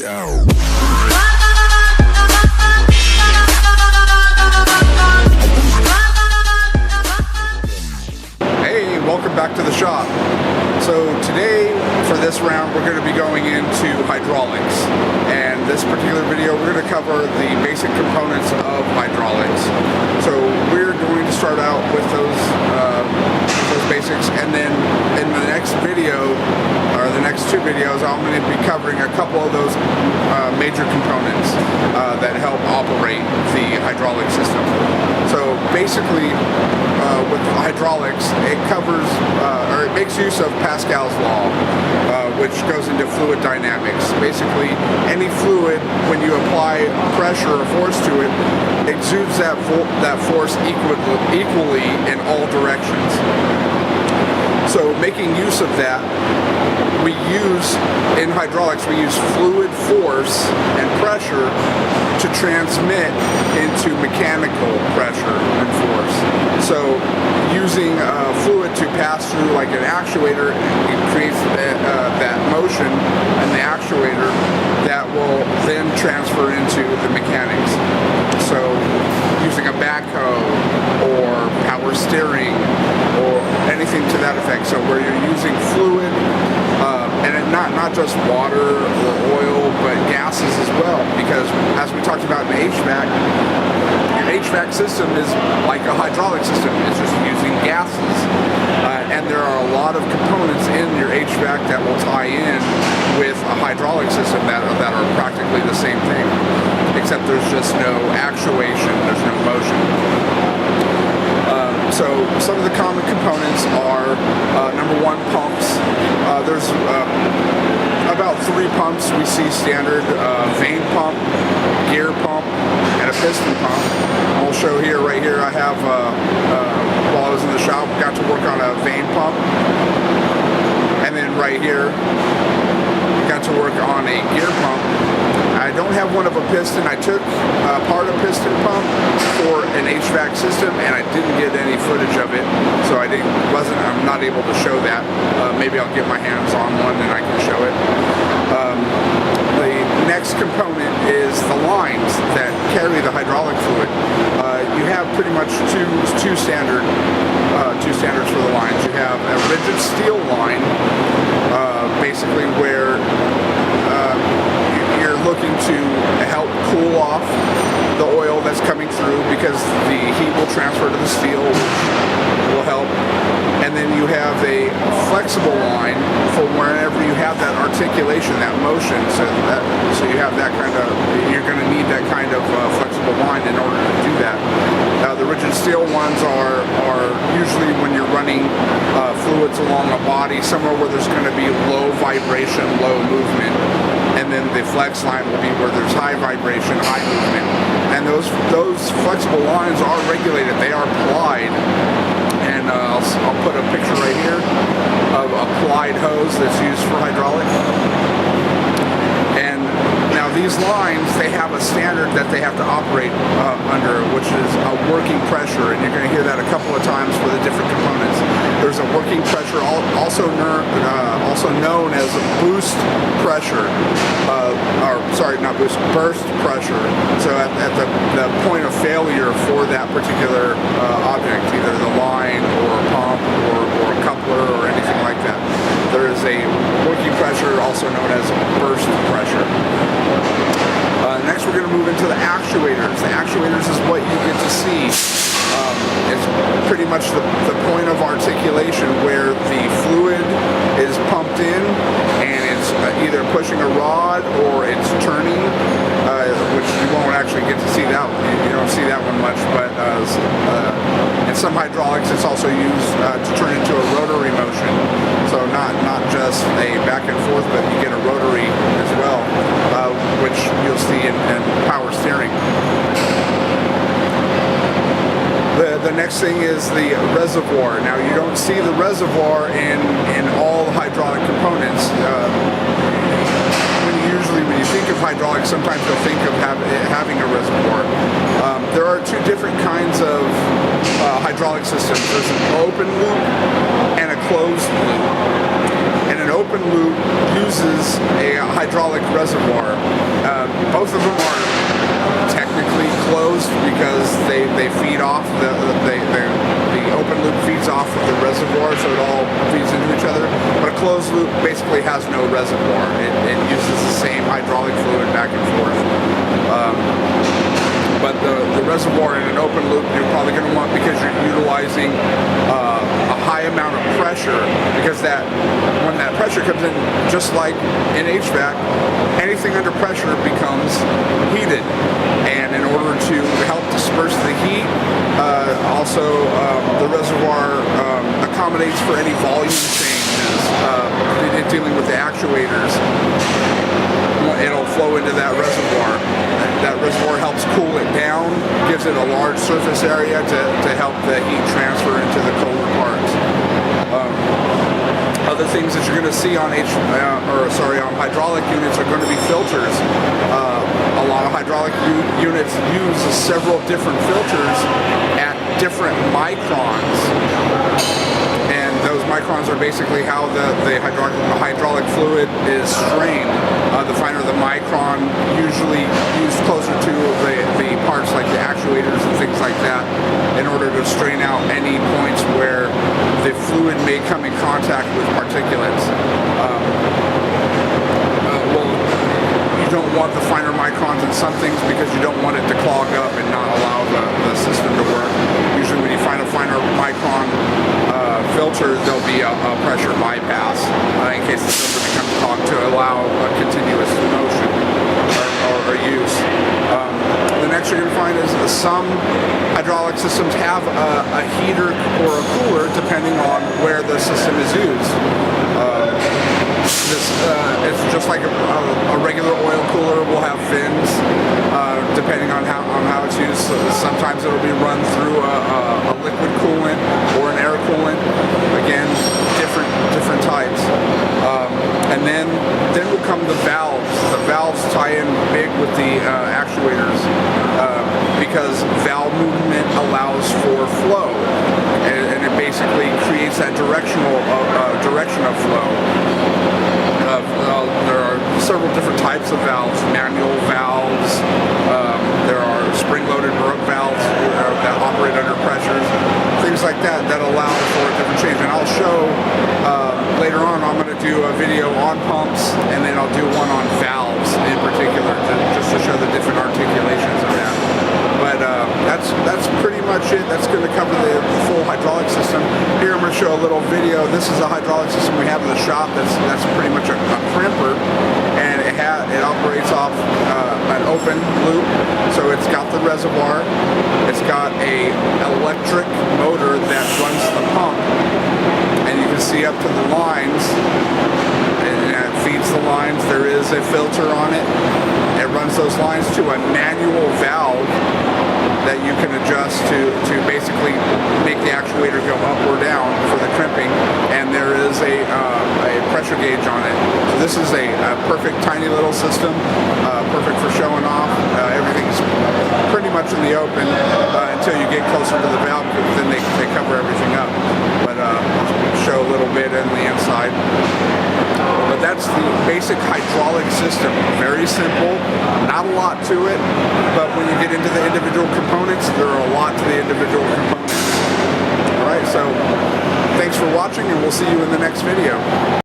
Hey, welcome back to the shop. So today, for this round, we're going to be going into hydraulics. And this particular video, we're going to cover the basic components of hydraulics. So we're going to start out with those basics, and then in the next video, or the next two videos, I'm going to be covering a couple of those major components that help operate the hydraulic system. So basically, with hydraulics, it covers, or it makes use of Pascal's law, which goes into fluid dynamics. Basically, any fluid, when you apply pressure or force to it, exudes that force equally in all directions. So making use of that, in hydraulics, we use fluid force and pressure to transmit into mechanical pressure and force. So using fluid to pass through like an actuator, it creates that motion and the actuator that will then transfer into the mechanics. So using a backhoe or power steering or anything to that effect. So where you're using fluid, and not just water or oil, but gases as well, because as we talked about in HVAC, your HVAC system is like a hydraulic system. It's just using gases, and there are a lot of components in your HVAC that will tie in with a hydraulic system that are practically the same thing, except there's just no actuation, there's no motion. So some of the common components are, number one, pumps. There's about 3 pumps we see standard: vane pump, gear pump, and a piston pump. I'll show here, right here, I have, while I was in the shop, got to work on a vane pump. And then right here, got to work on a gear pump. I don't have one of a piston. I took part of piston pump for an HVAC system, and I didn't get any footage of it, so I'm not able to show that. Maybe I'll get my hands on one and I can show it. The next component is the lines that carry the hydraulic fluid. You have pretty much two standards for the lines. You have a rigid steel line, basically where you're looking to help cool off the oil that's coming through, because the heat will transfer to the steel, which will help. And then you have a flexible line for whenever you have that articulation, that motion. So you have that kind of, you're going to need that kind of flexible line in order to do that. The rigid steel ones are usually when you're running fluids along a body, somewhere where there's going to be low vibration, low movement. And then the flex line will be where there's high vibration, high movement. And those flexible lines are regulated. They are plied. And I'll put a picture right here of a plied hose that's used for hydraulic. And now these lines, they have a standard that they have to operate under, which is a working pressure. And you're going to hear that a couple of times for the different components. There's a working pressure, also known as boost pressure, burst pressure. So at the point of failure for that particular object, either the line or a pump or a coupler or anything like that, there is a working pressure, also known as burst pressure. Next, we're going to move into the actuators. The actuators is what you get to see. It's pretty much the point of articulation where the fluid is pumped in, and it's either pushing a rod or it's turning, which you won't actually get to see that one. You don't see that one much, but in some hydraulics it's also used to turn into a rotary motion. So not just a back and forth, but you get a rotary as well, which you'll see in power steering. The next thing is the reservoir. Now, you don't see the reservoir in all hydraulic components. When you think of hydraulics, sometimes you'll think of having a reservoir. There are two different kinds of hydraulic systems. There's an open loop and a closed loop. And an open loop uses a hydraulic reservoir. Both of them are technically closed because they feed off the open loop feeds off of the reservoir, so it all feeds into each other. But a closed loop basically has no reservoir. It uses the same hydraulic fluid back and forth. But the reservoir in an open loop you're probably going to want because you're utilizing a high amount of pressure, because when that pressure comes in, just like in HVAC, anything under pressure becomes heated. And in order to help disperse the heat, also the reservoir accommodates for any volume changes dealing with the actuators. It'll flow into that reservoir. That reservoir helps cool it down, gives it a large surface area to help the heat transfer into the colder parts. Other things that you're going to see on hydraulic units are going to be filters. A lot of hydraulic units use several different filters at different microns. And those microns are basically how the hydraulic fluid is strained. The finer the micron, usually used closer to the parts like the actuators and things like that, in order to strain out any points where the fluid may come in contact with particulates. You don't want the finer microns in some things because you don't want it to clog up and not allow the system to work. Usually when you find a finer micron filter, there'll be a pressure bypass in case the system becomes clogged to allow a continuous motion or use. The next you're going to find is some hydraulic systems have a heater or a cooler depending on where the system is used. It's just like a regular oil cooler will have fins, depending on how it's used. So sometimes it'll be run through a liquid coolant or an air coolant. Again, different types. And then will come the valves. The valves tie in big with the actuators because valve movement allows for flow, and it basically creates that direction of flow. There are several different types of valves, manual valves, there are spring-loaded Baroque valves that operate under pressures, things like that allow for a different change. And I'll show, later on I'm going to do a video on pumps, and then I'll do one on valves in particular, just to show the different articulations of that. But that's pretty much it. That's going to cover the full hydraulic system. Here I'm going to show a little video. This is a hydraulic system we have in the shop. That's pretty much a crimper, and it operates off an open loop. So it's got the reservoir. It's got a electric motor that runs the pump, and you can see up to the lines. And it feeds the lines. There is a filter on it. It runs those lines to a manual valve that you can adjust to basically make the actuator go up or down for the crimping, and there is a pressure gauge on it. So this is a perfect tiny little system, perfect for showing off. Everything's pretty much in the open until you get closer to the valve, because then they cover everything up. But I'll show a little bit in the inside. But that's the basic hydraulic system. Very simple, not a lot to it, but when you get into the individual components, there are a lot to the individual components. Alright, so thanks for watching, and we'll see you in the next video.